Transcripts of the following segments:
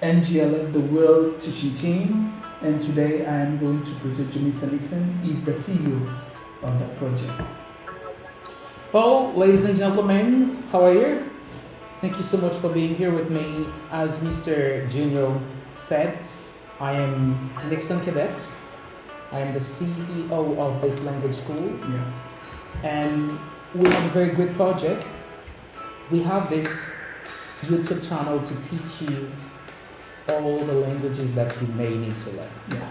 NGlS, the World Teaching Team, and today I am going to present to Mr. Nixon. He's the CEO of that project. Well, ladies and gentlemen, how are you? Thank you so much for being here with me. As Mr. Junior said, I am Nixon Cadet. I am the CEO of this language school. Yeah. And we have a very good project. We have this YouTube channel to teach you all the languages that you may need to learn. Yeah.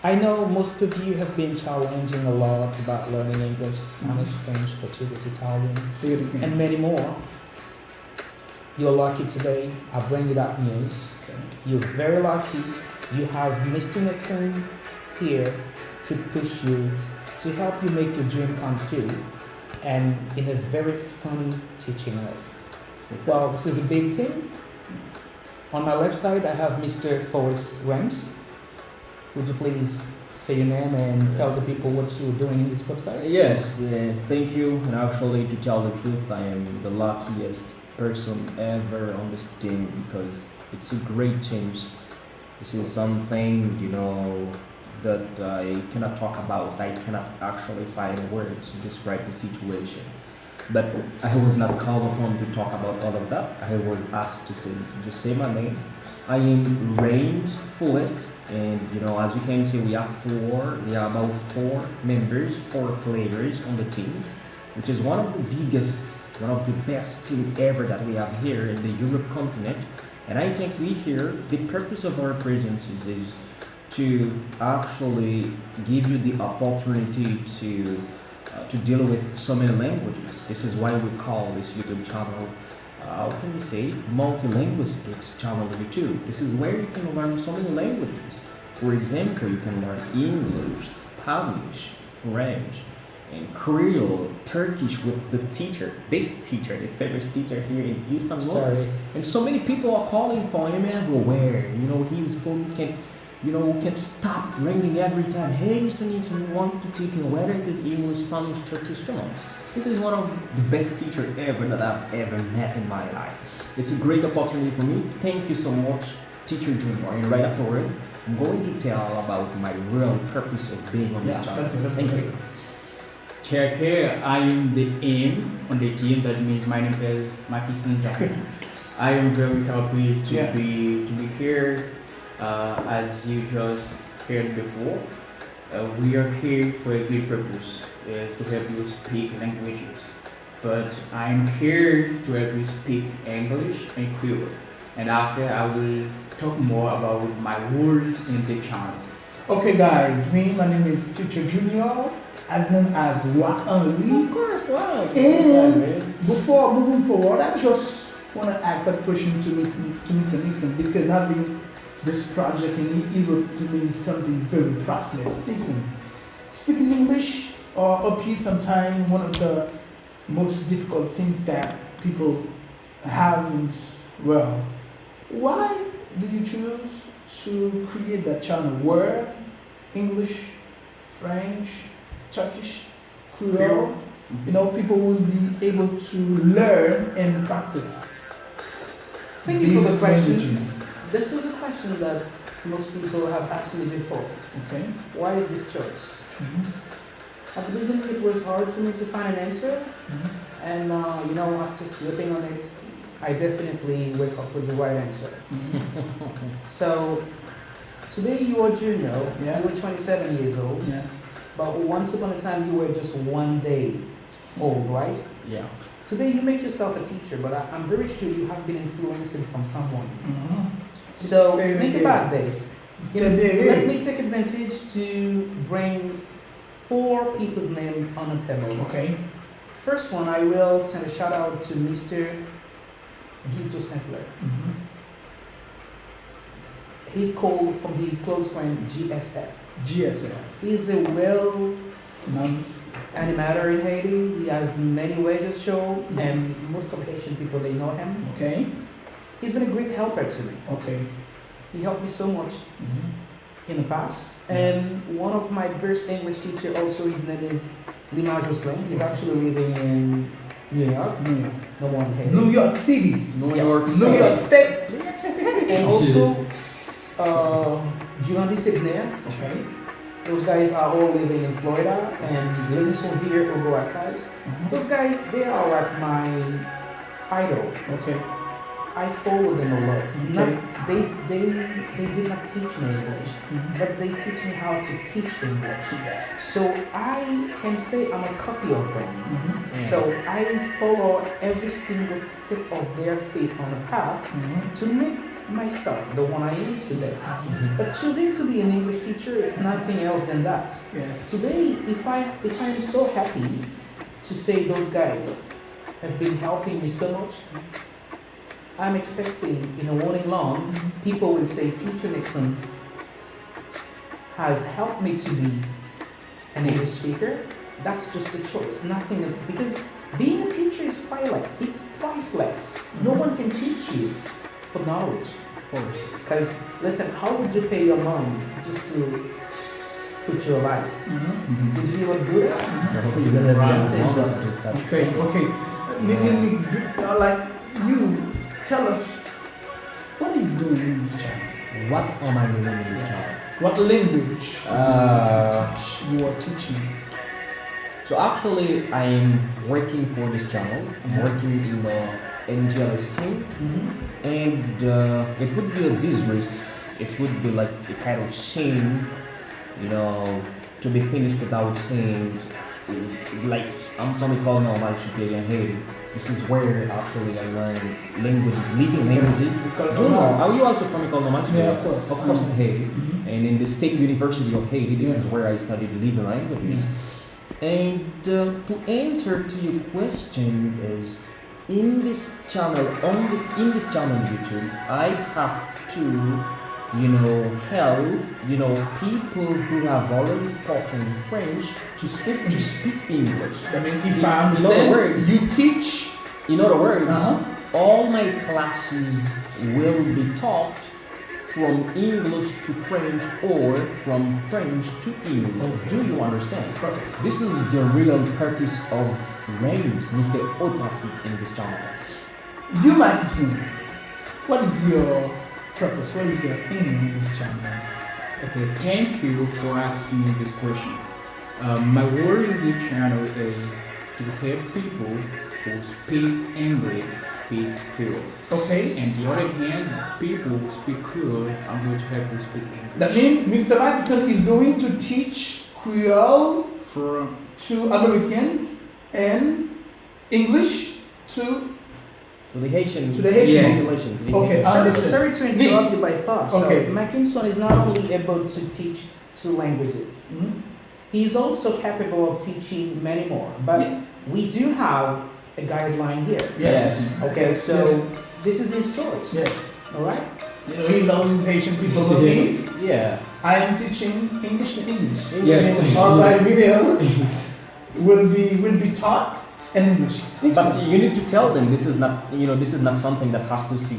I know most of you have been challenging a lot about learning English, Spanish, French, Portuguese, Italian, Say it again. and many more. You're lucky today. I bring you that news. Okay. You're very lucky. You have Mr. Nixon here to push you, to help you make your dream come true, and in a very funny teaching way. Well, this is a big team. On my left side, I have Mr. Foreste Reims. Would you please say your name and tell the people what you're doing in this website? Yes, thank you. And actually, to tell the truth, I am the luckiest person ever on this team because it's a great change. This is something, that I cannot talk about. I cannot actually find words to describe the situation. But I was not called upon to talk about all of that. I was asked to just say my name. I am Reims Foreste, and as you can see, we are about 4 members, 4 players on the team, which is one of the biggest, one of the best team ever that we have here in the Europe continent. And I think the purpose of our presence is to actually give you the opportunity to deal with so many languages. This is why we call this YouTube channel, how can we say, multilinguistics channel YouTube. This is where you can learn so many languages. For example, you can learn English, Spanish, French, and Creole, Turkish with the teacher, this teacher, the famous teacher here in Eastern Europe. Sorry. And so many people are calling for him everywhere. His phone can stop ringing every time. Hey, Mr. Nixon, we want to teach you whether it is English, Spanish, Turkish, come on. This is one of the best teachers ever that I've ever met in my life. It's a great opportunity for me. Thank you so much, Teacher Junior. And right afterward, I'm going to tell about my real purpose of being on this channel. Thank you. Check here, I am the M on the team. That means my name is Mackison. I am very happy to be here. As you just heard before, we are here for a good purpose, is to help you speak languages. But I'm here to help you speak English and Creole. And after, I will talk more about my roles in the channel. Okay, guys, my name is Teacher Junior, as known as Henri. Of course, wow. And before moving forward, I just want to ask that question to Mr. Nixon, because having this project in Europe to me is something very priceless. Listen, speaking English appears sometimes one of the most difficult things that people have in this world. Why did you choose to create that channel where English, French, Turkish, Creole, people will be able to learn and practice? Thank you for the question. Languages. This is a question that most people have asked me before. Okay. Why is this choice? Mm-hmm. At the beginning, it was hard for me to find an answer, Mm-hmm. and after sleeping on it, I definitely wake up with the right answer. Mm-hmm. So today you are Juno. Yeah. You were 27 years old, Yeah. but once upon a time you were just 1 day old, right? Yeah. Today you make yourself a teacher, but I'm very sure you have been influenced from someone. Mm-hmm. So Fair think day. about this. Let me take advantage to bring 4 people's names on the table. Okay. First one, I will send a shout out to Mr. Guito Saint-Fleur. Mm-hmm. He's called from his close friend GSF. GSF. He's a animator in Haiti. He has many wages show, and most of Haitian people, they know him. Okay. He's been a great helper to me. Okay. He helped me so much Mm-hmm. in the past. And one of my best English teacher also, his name is Lima Jocelyn. He's actually living in New York. New York. No one here. New York City. New Yeah. York. New York State. Yeah. And also, durant the séminaire, Okay. those guys are all living in Florida and Mackison here, Ogoakas. Those guys, they are like my idol. Okay. I follow them a lot. Okay. They did not teach me English, but they teach me how to teach English. Yes. So I can say I'm a copy of them. Mm-hmm. So I follow every single step of their feet on the path to make myself the one I am today. But choosing to be an English teacher, it's nothing else than that. Yes. Today, if I'm so happy to say those guys have been helping me so much, I'm expecting in a warning long, people will say, Teacher Nixon has helped me to be an English speaker. That's just a choice, nothing, because being a teacher is priceless. It's priceless. No one can teach you for knowledge. Of course. Because, listen, how would you pay your mom just to put you alive? Would you be able to do that? You better to do such. Okay. Okay. Like you, tell us, what are you doing in this channel? What am I doing in this channel? What language you are teaching? So actually, I'm working for this channel. I'm working in the NGlS team, and it would be a disgrace. It would be like a kind of shame, to be finished without saying, like, I'm from École Normale Supérieure in Haiti. This is where actually I learned languages, living languages. Do you know? Are you also from École Normale Supérieure? Yeah, of course. Of course, in Haiti, and in the State University of Haiti. This is where I studied living languages. And to answer to your question is, in this channel, in this channel YouTube, I have to, help, people who have already spoken French To speak to speak English. I mean, if In I other understand, words- you teach. In other words, Uh-huh. all my classes will be taught from English to French or from French to English. Okay. Do you understand? Perfect. This is the real purpose of Reims, Mr. Authentic in this channel. You, Mackison, what is your purpose? What is your aim in this channel? Okay, thank you for asking me this question. My role in this channel is to help people who speak English speak Creole. Okay. And the other hand, people who speak Creole, I'm going to help you speak English. That means Mr. Mackison is going to teach Creole to Americans and English to To the Haitian, To the Haitian population. To the Okay, Haitian- understood. Sorry to interrupt you by far. Okay. So Mackison is not only able to teach 2 languages, he is also capable of teaching many more. But Yeah. we do have a guideline here. Yes. Okay, so Yes. this is his choice. Yes. All right. He knows Haitian people will be. Yeah. I am teaching English to English. Yes. All my videos will be taught in English. But you need to tell them this is not, this is not something that has to see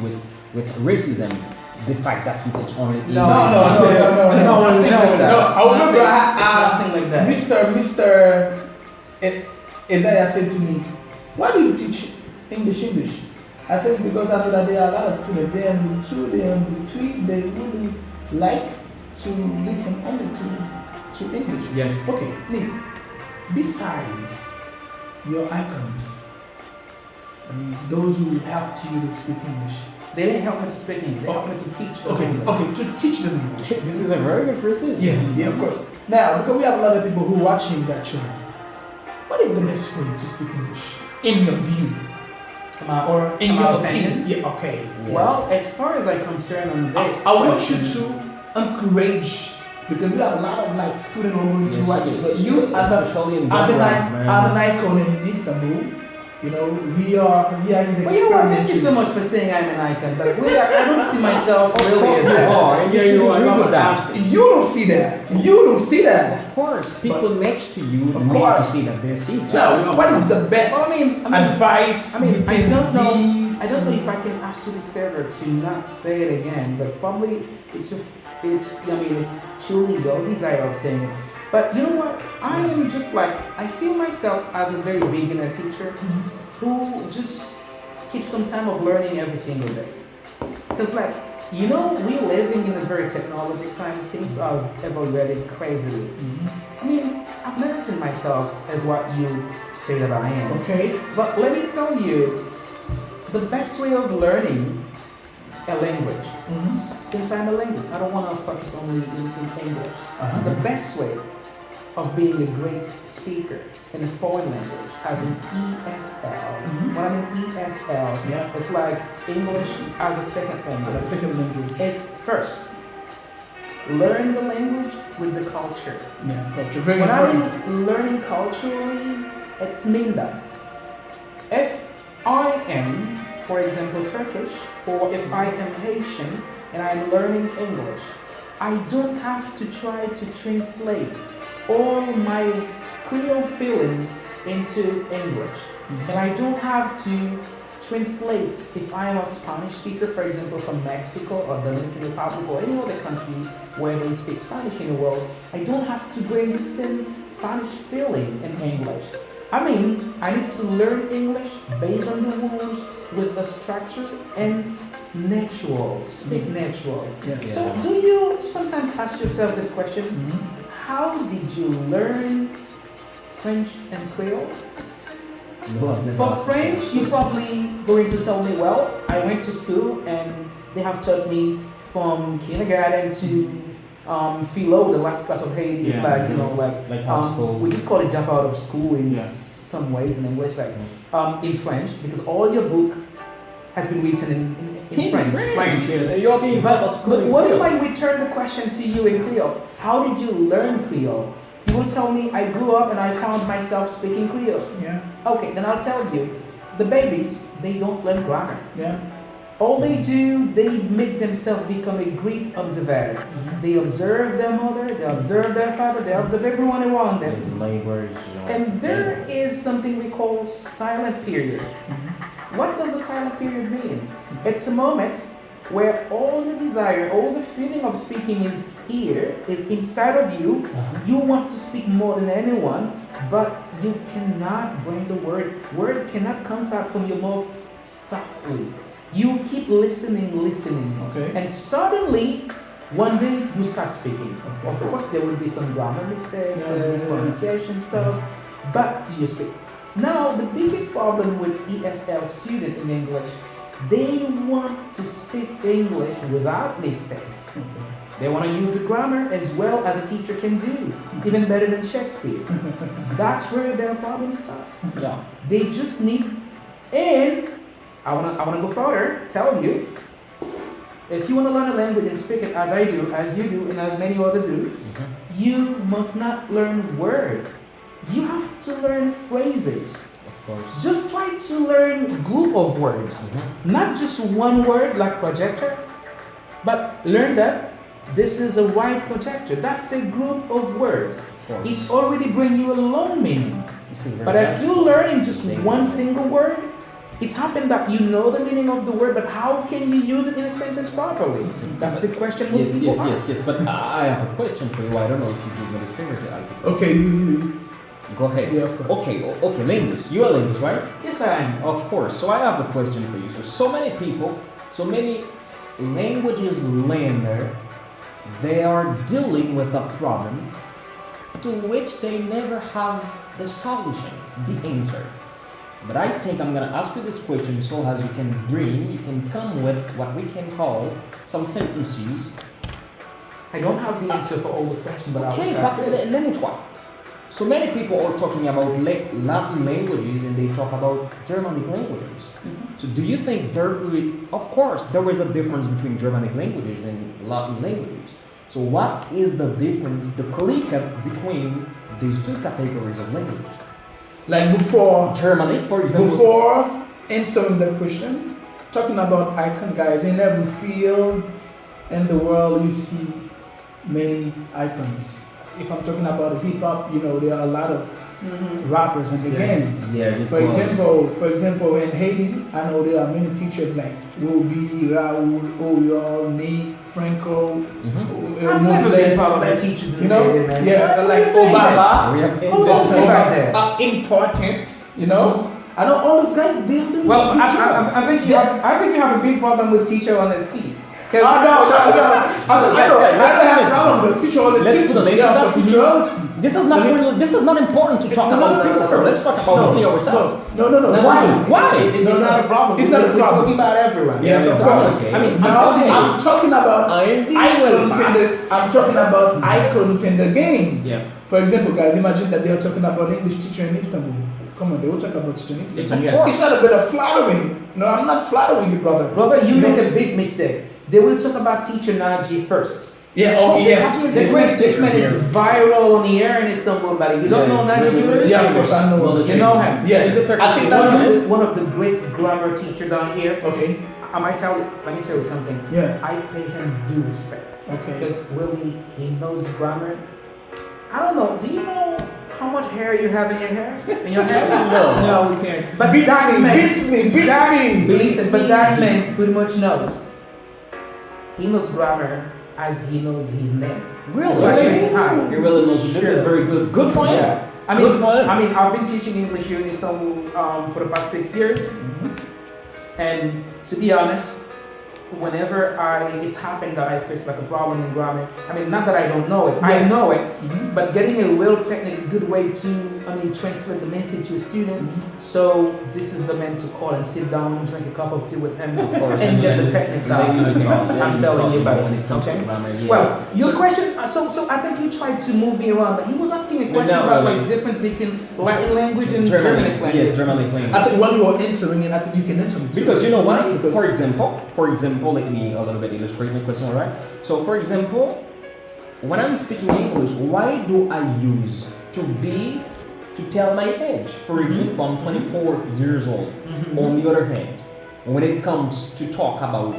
with racism. The fact that you teach only English. No. Nothing like that. No, I remember It's nothing like that. Mr. Isaiah said to me, "Why do you teach English? I said, because I know that there are a lot of students, they in the 2, they in the 3, they really like to listen only to English. Yes. Okay, Nick, besides your icons, I mean, those who helped you to speak English. They didn't help me to speak English. They helped me to teach. them Okay, English. okay, to teach them English. This is a very good precision. Yeah, of course. Now, because we have a lot of people who are watching that channel, what is the best way to speak English, in your view? Or in my your opinion? Yeah, okay. Yes. Well, as far as I'm concerned on this, I want you question- to encourage, because we have a lot of students who are going to Yes, watch sir. it, but you as Especially in an Ghana, icon in Istanbul, we are his Well, you know what? Thank you so much for saying I'm an icon, but really, I don't see myself really as you that. are, and you Yeah, should you are. agree No, with that. You don't see that. You don't see that. Of course, people next to you Of need to course. see that they see. Now, what is the best Well, I mean- advice? I mean, you I can don't know. give I don't know to- if I can ask you this favor to not say it again, but probably it's truly your desire of saying it. But you know what? I am just I feel myself as a very beginner teacher who just keeps some time of learning every single day. Because like, you know, we're living in a very technology time. Things are evolving crazily. I mean, I've never seen myself as what you say that I am. Okay. But let me tell you, the best way of learning a language, since I'm a linguist, I don't want to focus only in English. The best way of being a great speaker in a foreign language as an ESL. When I'm in ESL, it's like English as a second language. The second language. Is first, learn the language with the culture. Yeah, culture. Very When important. I'm learning culturally, it's mean that if I am, for example, Turkish, or if I am Haitian and I'm learning English, I don't have to try to translate all my Creole feeling into English. And I don't have to translate if I am a Spanish speaker, for example, from Mexico or the Dominican Republic or any other country where they speak Spanish in the world. I don't have to bring the same Spanish feeling in English. I mean, I need to learn English based on the rules with the structure and natural, speak natural. So do you sometimes ask yourself this question? How did you learn French and Creole? For French, you're probably going to tell me, well, I went to school and they have taught me from kindergarten to philo, the last class of Haiti, like, you know, like high school. We just call it jump out of school in some ways in English, like in French, because all your book has been written in French. Yes. You're being But what if I return the question to you in Creole? How did you learn Creole? You will tell me I grew up and I found myself speaking Creole. Yeah. Okay, then I'll tell you, the babies, they don't learn grammar. Yeah. All they do, they make themselves become a great observer. They observe their mother, they observe their father, they observe everyone around them. Language, And there is something we call silent period. What does the silent period mean? It's a moment where all the desire, all the feeling of speaking is here, is inside of you. You want to speak more than anyone, but you cannot bring the word. Word cannot come out from your mouth softly. You keep listening. Okay. And suddenly, one day, you start speaking. Okay. Of course, there will be some grammar mistakes, some mispronunciation stuff, but you speak. Now, the biggest problem with ESL student in English, they want to speak English without mistake. They want to use the grammar as well as a teacher can do, even better than Shakespeare. That's where their problems start. They just need, and I wanna go further, tell you, if you want to learn a language and speak it as I do, as you do, and as many others do, you must not learn word. You have to learn phrases. Of course. Just try to learn group of words. Not just one word like projector, but learn that this is a white projector. That's a group of words. It's already bring you a long meaning. But if you learn in just one single word, it's happened that you know the meaning of the word, but how can you use it in a sentence properly? That's the question most people ask. Yes. But I have a question for you. I don't know if you give me the favor to ask the question. Okay, you. Go ahead. Yeah, of course. Okay, linguist. You're a linguist, right? Yes, I am. Of course. So I have a question for you. So many people, so many languages learner, they are dealing with a problem to which they never have the solution, the answer. But I think I'm gonna ask you this question so as you can come with what we can call some sentences. I don't have the answer for all the questions, but Okay, I but will try. let me try. So many people are talking about Latin languages and they talk about Germanic languages. So do you think of course, there is a difference between Germanic languages and Latin languages. So what is the difference, the click between these two categories of language? Like before Germanic, for example. Before answering the question, talking about icon, guys, in every field in the world you see many icons. If I'm talking about hip hop, you know, there are a lot of rappers in the game. For example, in Haiti, I know there are many teachers like Ruby, Raoul, Oyol, Nick, Franco. I've never been part of the teachers in Haiti, man. Yeah, What like are you saying Obama. We have Who talking about that? Important, you know. I know all those guys. They're doing Well, a good job. I think you have a big problem with teacher honesty. No. I don't have a problem with teacher honesty. Let's put an end to that. Teacher honesty. This is not important to talk about people. Let's talk about only ourselves. No. Why? It's not a problem. It's not a We're problem. talking about everyone. Yes, of course. Okay. I mean, I'm talking about icons I'm talking about icons in the game. Yeah. For example, guys, imagine that they are talking about English teacher in Istanbul. Come on, they will talk about teacher in Istanbul. Yes. It's not a bit of flattering. No, I'm not flattering you, brother. Brother, you make a big mistake. They will talk about teacher Naji first. Yeah, oh yes. This man is viral on the air in Istanbul, buddy. You don't know Naji Yunus? Yeah, of course, I know. You know him. Yeah. I think that one of the great grammar teacher down here. Okay. Let me tell you something. Yeah. I pay him due respect. Okay. Because Willie, he knows grammar. I don't know. Do you know how much hair you have in your hair? In your hair? No, we can't. But Beats that me. man, listen, but that man pretty much knows. He knows grammar as he knows his name. Really? It's like saying hi. He really knows. This is very good. Good for him. Yeah. Good for him. I mean, I've been teaching English here in Istanbul for the past 6 years, and to be honest, whenever it's happened that I faced like a problem in grammar, I mean, not that I don't know it, I know it, but getting a real technique, a good way to, translate the message to a student. So this is the man to call and sit down and drink a cup of tea with him and get the techniques out. I'm telling you about it. Okay. Well, your question. So I think you tried to move me around. He was asking a question about like the difference between Latin language and Germanic language. Yes, Germanic language. I think while you are answering it, I think you can answer it too. Because you know why? For example, let me a little bit illustrate my question, alright? So for example, when I'm speaking English, why do I use to tell my age? For example, I'm 24 years old. On the other hand, when it comes to talk about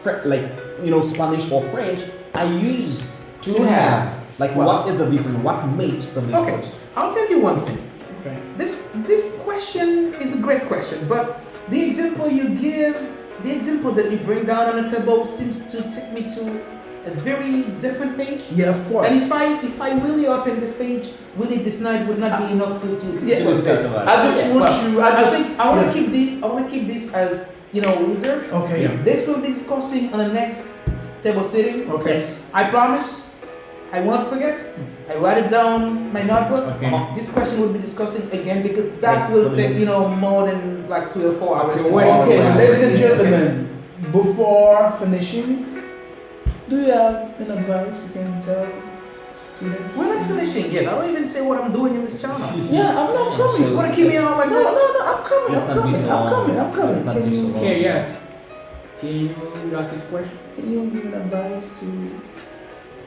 Spanish or French, I use to have. Like, what is the difference? What makes the difference? Okay, I'll tell you one thing. Okay. This question is a great question, but the example you give, the example that you bring down on the table seems to take me to a very different page. Yeah, of course. And if I really open this page, really this night would not be enough to discuss about it. I just want you. I want to keep this. I want to keep this as reserved. Okay. Yeah. This will be discussing on the next table sitting. Okay. I promise. I won't forget. I write it down my notebook. Okay. This question will be discussing again because that will take more than like 3 or 4 hours. Okay, to wait, solve. Okay, ladies and gentlemen, before finishing, do you have an advice you can tell students? We're not finishing yet. I don't even say what I'm doing in this channel. Yeah, I'm not coming. You want to keep me on like No, this? I'm coming. Can you Okay, yes. Can you ask this question? give an advice to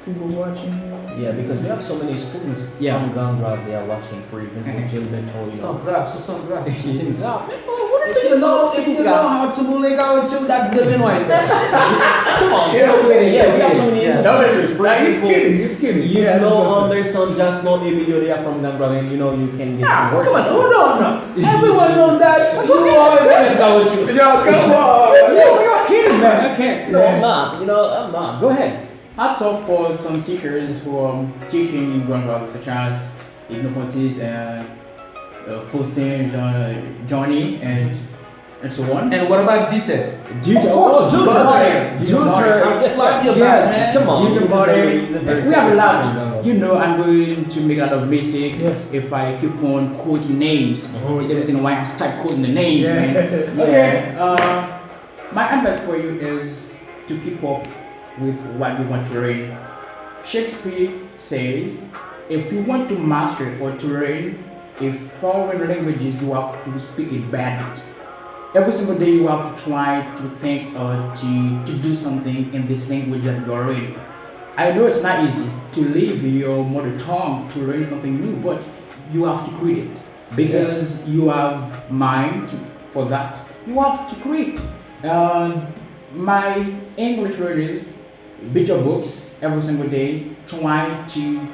people watching? Yeah, because we have so many students from Gangra, they are watching, for example, Gilberto, Sandra. If you know how to bully out you, that's the main one. Come on, we have so many teachers. For example, He's kidding. you know Anderson, just know Emilio, they are from Gangra, and you can get to work. Come on, hold on now. Everyone knows that. You are bully out you. Yo, come on. You're kidding, man. I can't. No, I'm not. I'm not. Go ahead. Hats off for some teachers who are teaching in Grand such as Ignofontis and Faustin, Johnny, and so on. And what about Dieter? Yes, come on. We have a lot. I'm going to make a lot of mistakes if I keep on quoting names. There's a reason why I start quoting the names. Man. Okay. My advice for you is to keep up with what you want to learn. Shakespeare says, if you want to master or to learn a foreign languages, you have to speak it badly. Every single day you have to try to think to do something in this language that you are learning. I know it's not easy to leave your mother tongue to learn something new, but you have to create it because you have mind for that. You have to create. My English learners read your books every single day, trying to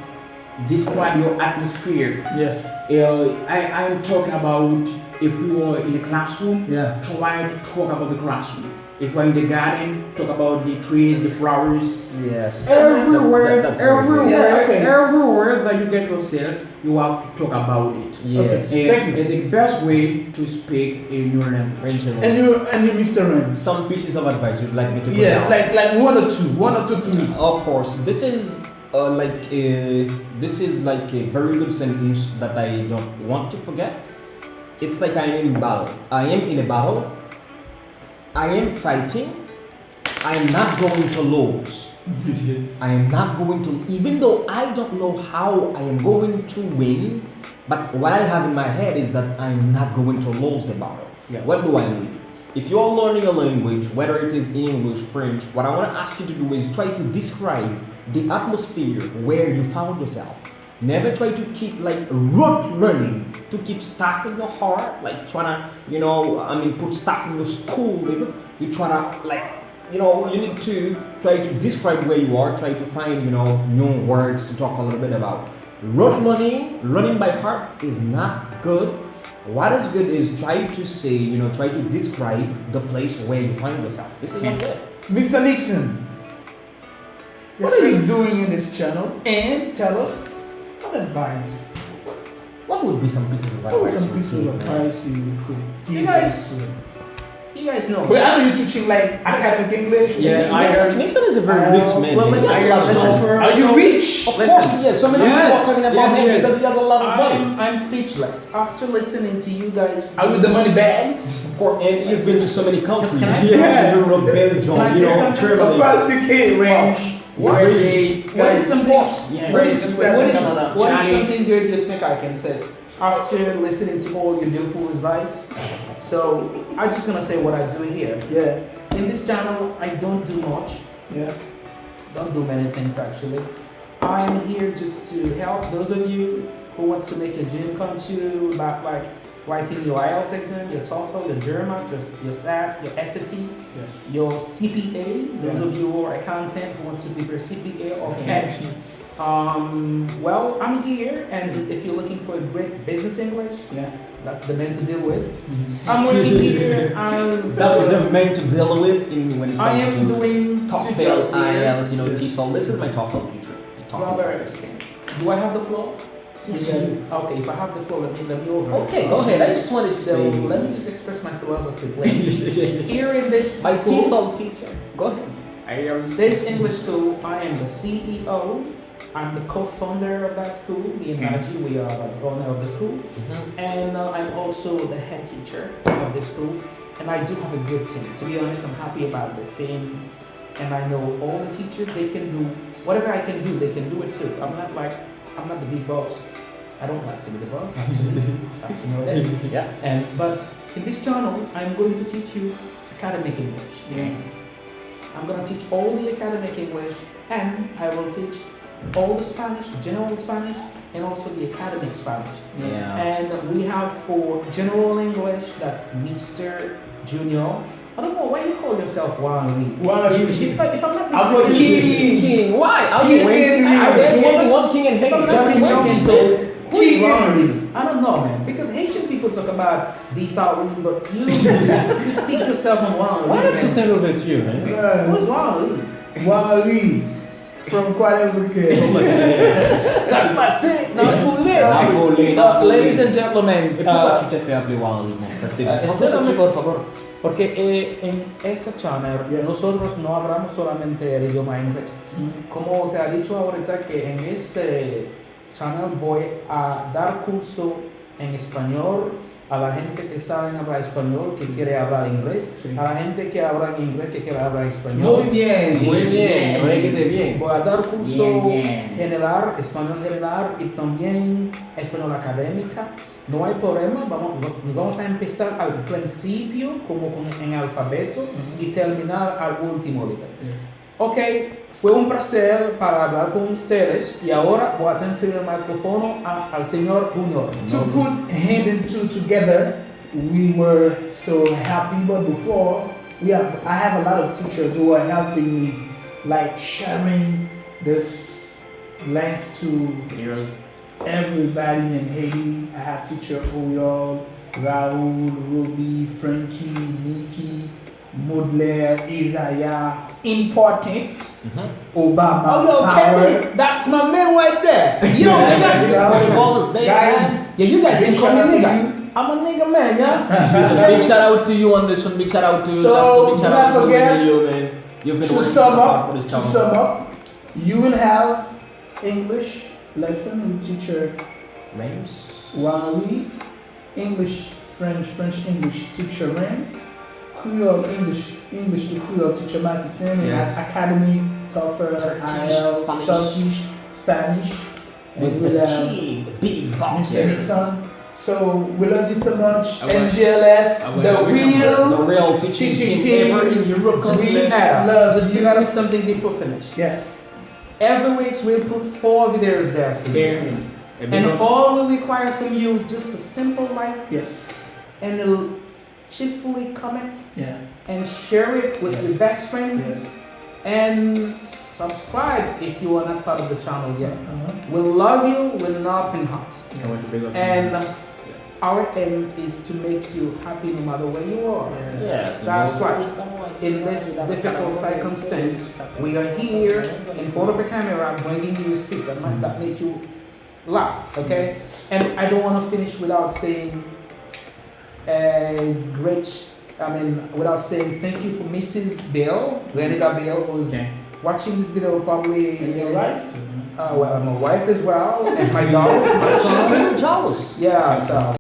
describe your atmosphere. Yes. I'm talking about if you are in a classroom, Yeah. try to talk about the classroom. If we're in the garden, talk about the trees, the flowers. Yes. Everywhere, That's very good. Yeah, okay. everywhere that you get yourself, you have to talk about it. Yes. Okay. And it's the best way to speak a new language. And you, Mr. Reims. Some pieces of advice you'd like me to put Yeah, down? like one or two, three. Of course, this is like a very good sentence that I don't want to forget. It's like I am in battle. I am in a battle. I am fighting. I am not going to lose. I am not going to, even though I don't know how I am going to win, but what I have in my head is that I'm not going to lose the battle. Yeah. What do I mean? If you're learning a language, whether it is English, French, what I want to ask you to do is try to describe the atmosphere where you found yourself. Never try to keep like rote running, to keep stuff in your heart, like trying to, put stuff in your school. You try to you need to try to describe where you are, try to find, new words to talk a little bit about. Rote running by heart is not good. What is good is try to say, try to describe the place where you find yourself. This is not good. Mr. Nixon, what are you doing in this channel? And tell us what advice. What would be some pieces of advice? What were some pieces of advice you could give us? You guys know. But I know you're teaching like academic English. Yeah, teaching I lessons. Nixon is a very rich man. Well, He has listen, a lot of listen, money. Are you rich? Of course, yes. So many people are talking about him Yes. because he has a lot of money. I'm speechless after listening to you guys. Are you the money bags? Of course, and he's been to so many countries. Can I- Yeah. Europe, Belgium, Can I say something? Germany. Across the Cape range. What is Greece. what is something? Yeah. What is Canada. what is Johnny. something good you think I can say after listening to all your beautiful advice? So I'm just gonna say what I do here. Yeah, In this channel, I don't do much. yeah. Don't do many things actually. I'm here just to help those of you who wants to make your dream come true about like writing your IELTS exam, your TOEFL, your German, your SAT, your SAT, Yes. your CPA. Those Yeah. of you who are accountant who want to prepare CPA or Yeah. CAT. Well, I'm here, and if you're looking for a great business English, Yeah. that's the man to deal with. I'm working here as That's the man to deal with when it I comes am to doing TOEFL, tutorials here. IELTS, TOEFL. This is my TOEFL teacher. Robert, do I have the floor? Yes, Yeah. you do. Okay, if I have the floor, let me over. Okay, go ahead. I just wanted to So say. let me just express my philosophy, please. Here in this My school, TESOL teacher. Go ahead. I am this English school, I am the CEO. I'm the co-founder of that school. Me and Naji, we are the owner of the school, and I'm also the head teacher of this school. And I do have a good team. To be honest, I'm happy about this team, and I know all the teachers. They can do whatever I can do. They can do it too. I'm not the big boss. I don't like to be the boss, actually. I have to know this. Yeah. But in this channel, I'm going to teach you academic English. Yeah. I'm going to teach all the academic English, and I will teach all the Spanish, general Spanish, and also the academic Spanish. Yeah. And we have for general English, that's Mr. Junior. I don't know why you call yourself Wang If I'm not I'm a mistaken, King. Why? I'll King be waiting. Henry. I guess one king and if I'm Haiti. not That's mistaken, waiting. so who is King Wang Henry. I don't know, man. Because Haitian people talk about Desaoui, but you stick yourself on Wang Why not to send over to you, man? Who's Wang Wally from Guadeloupe. Ça passe, Napoli. Ladies and gentlemen, C'est pourquoi tu t'es fait appeler Wally? Ça, c'est escúchame por favor, porque en ese channel Yes. nosotros no hablamos solamente el idioma inglés. Como te ha dicho ahorita que en ese channel voy a dar curso en español a la gente que sabe hablar español, que quiere hablar inglés, Sí. a la gente que habla inglés, que quiere hablar español. Muy bien. Muy bien, reguete bien. Voy a dar curso Bien. general, español general y también español académica. No hay problema, nos vamos a empezar al principio como en alfabeto y terminar al último nivel. Ok, fue un placer para hablar con ustedes y ahora voy a transferir el micrófono al señor Junior. To put hand and two together, we were so happy. But before, I have a lot of teachers who are helping me, like sharing this links to heroes. everybody in Haiti. I have teacher Oyol, Raul, Ruby, Frankie, Nikki, Baudelaire, Isaiah, important. Mm-hmm. Obama. Oh, yo, Power. Kevin, that's my man right there. Yo, nigga. Guys, Yeah, you guys can call me big shout out nigga. I'm a nigga, man, yeah. So big shout out to you on this one. Big shout out to you. So, Just big shout do out not to forget, you, man. You've been to working sum so hard up, for this to channel. sum up, you will have English lesson with teacher Reims. Wally, English, French, English teacher Reims, Creole, English to Creole teacher Mackison, and Yes. Academy, TOEFL, Turkish, IELTS, Spanish. Turkish, Spanish, and With we'll the have key, the big boss Mr. here. Nixon. So we love you so much. I will- NGlS, I will- the I will- The real real teaching teaching team team. ever in Europe. We Just love just to you. tell you something before finish. Yes. Every week we'll put 4 videos there for you. And all we require from you is just a simple like Yes. and a cheerfully comment Yeah. and share it with Yes. your best friend Yes. and subscribe if you are not part of the channel yet. Uh-huh. We love you, we're not in hot. I want to bring up And our aim is to make you happy no matter where you are. Yes. That's right. In this difficult circumstance, we are here in front of a camera bringing you a speech that make you laugh, okay? And I don't want to finish without saying without saying thank you for Mrs. Bell, Renita Bell, who's Okay. watching this video probably. And your wife too. Well, my wife as well, and my daughters, my She's son. really jealous. Yeah, so.